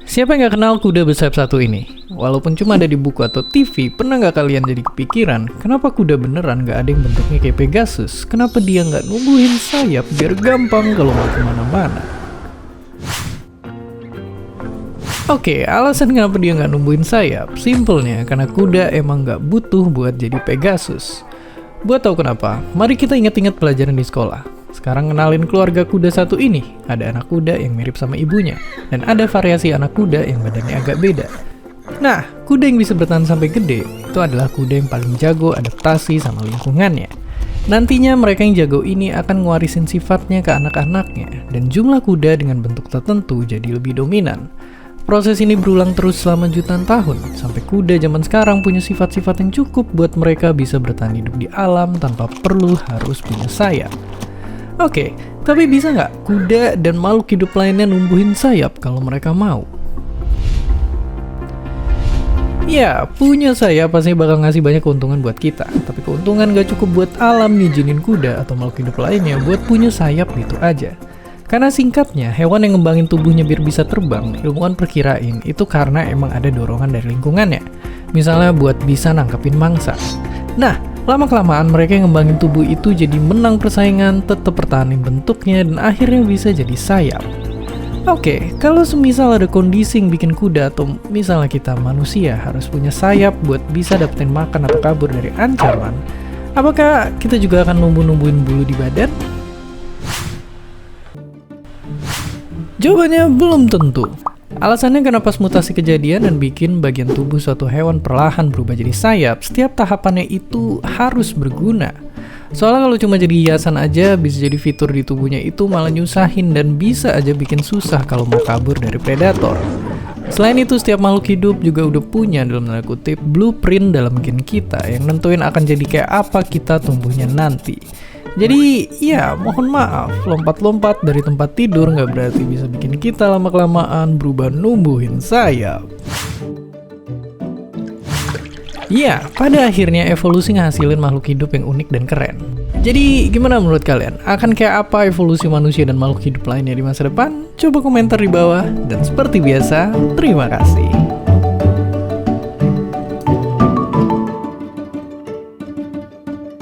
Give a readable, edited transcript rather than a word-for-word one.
Siapa yang gak kenal kuda bersayap satu ini? Walaupun cuma ada di buku atau TV, pernah gak kalian jadi kepikiran, kenapa kuda beneran gak ada yang bentuknya kayak Pegasus? Kenapa dia gak numbuhin sayap biar gampang kalau mau kemana-mana? Oke, alasan kenapa dia gak numbuhin sayap, simpelnya karena kuda emang gak butuh buat jadi Pegasus. Buat tahu kenapa? Mari kita ingat-ingat pelajaran di sekolah. Sekarang kenalin keluarga kuda satu ini. Ada anak kuda yang mirip sama ibunya, dan ada variasi anak kuda yang badannya agak beda. Nah, kuda yang bisa bertahan sampai gede, itu adalah kuda yang paling jago adaptasi sama lingkungannya. Nantinya mereka yang jago ini akan ngewarisin sifatnya ke anak-anaknya, dan jumlah kuda dengan bentuk tertentu jadi lebih dominan. Proses ini berulang terus selama jutaan tahun, sampai kuda zaman sekarang punya sifat-sifat yang cukup buat mereka bisa bertahan hidup di alam tanpa perlu harus punya sayap. Oke, tapi bisa nggak kuda dan makhluk hidup lainnya numbuhin sayap kalau mereka mau? Ya, punya sayap pasti bakal ngasih banyak keuntungan buat kita. Tapi keuntungan gak cukup buat alam ngizinin kuda atau makhluk hidup lainnya buat punya sayap gitu aja. Karena singkatnya, hewan yang ngembangin tubuhnya biar bisa terbang, ilmuwan perkirain itu karena emang ada dorongan dari lingkungannya. Misalnya buat bisa nangkepin mangsa. Nah, lama-kelamaan mereka yang ngembangin tubuh itu jadi menang persaingan, tetap pertahanin bentuknya, dan akhirnya bisa jadi sayap. Oke, kalau semisal ada kondisi yang bikin kuda atau misalnya kita manusia harus punya sayap buat bisa dapetin makan atau kabur dari ancaman, apakah kita juga akan numbuhin bulu di badan? Jawabannya belum tentu. Alasannya karena pas mutasi kejadian dan bikin bagian tubuh suatu hewan perlahan berubah jadi sayap, setiap tahapannya itu harus berguna. Soalnya kalau cuma jadi hiasan aja, bisa jadi fitur di tubuhnya itu malah nyusahin dan bisa aja bikin susah kalau mau kabur dari predator. Selain itu, setiap makhluk hidup juga udah punya dalam tanda kutip blueprint dalam gen kita yang nentuin akan jadi kayak apa kita tumbuhnya nanti. Jadi ya mohon maaf, lompat-lompat dari tempat tidur nggak berarti bisa bikin kita lama-kelamaan berubah numbuhin sayap. Ya, pada akhirnya evolusi ngasilin makhluk hidup yang unik dan keren. Jadi gimana menurut kalian? Akan kayak apa evolusi manusia dan makhluk hidup lainnya di masa depan? Coba komentar di bawah. Dan seperti biasa, terima kasih.